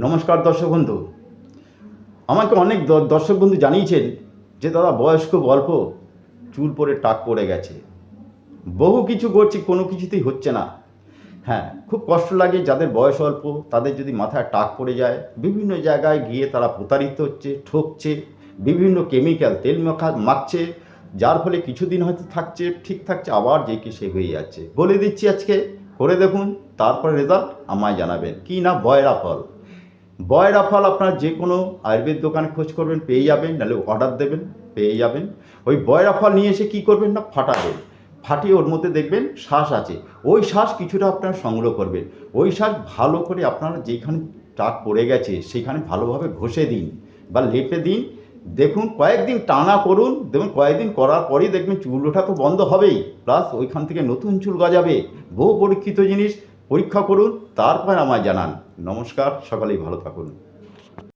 নমস্কার দর্শক বন্ধু। আমাকে অনেক দর্শক বন্ধু জানিয়েছেন যে দাদা বয়স খুব অল্প, চুল পড়ে টাক পড়ে গেছে, বহু কিছু করছি কোনো কিছুতেই হচ্ছে না। হ্যাঁ, খুব কষ্ট লাগে যাদের বয়স অল্প, তাদের যদি মাথায় টাক পড়ে যায়, বিভিন্ন জায়গায় গিয়ে তারা প্রতারিত হচ্ছে, ঠকছে, বিভিন্ন কেমিক্যাল তেল মাখছে, যার ফলে কিছুদিন হয়তো থাকছে, ঠিক থাকছে, আবার যে কি সে হয়ে যাচ্ছে। বলে দিচ্ছি আজকে, করে দেখুন, তারপর রেজাল্ট আমায় জানাবেন। কি না, বয়রা ফল। বয়রা ফল আপনার যে কোনো আয়ুর্বেদ দোকানে খোঁজ করবেন, পেয়ে যাবেন, নাহলে অর্ডার দেবেন, পেয়ে যাবেন। ওই বয়রা ফল নিয়ে এসে কী করবেন না, ফাটাবেন। ফাটিয়ে ওর মধ্যে দেখবেন শ্বাস আছে, ওই শ্বাস কিছুটা আপনারা সংগ্রহ করবেন। ওই শ্বাস ভালো করে আপনারা যেখানে টাক পড়ে গেছে সেখানে ভালোভাবে ঘষে দিন বা লেপে দিন। দেখুন কয়েকদিন টানা করুন, দেখুন কয়েকদিন করার পরেই দেখবেন চুল ওঠা তো বন্ধ হবেই, প্লাস ওইখান থেকে নতুন চুল গজাবে। বহু পরীক্ষিত জিনিস, পরীক্ষা করুন, তারপর আমায় জানান। নমস্কার, সকলেই ভালো থাকুন।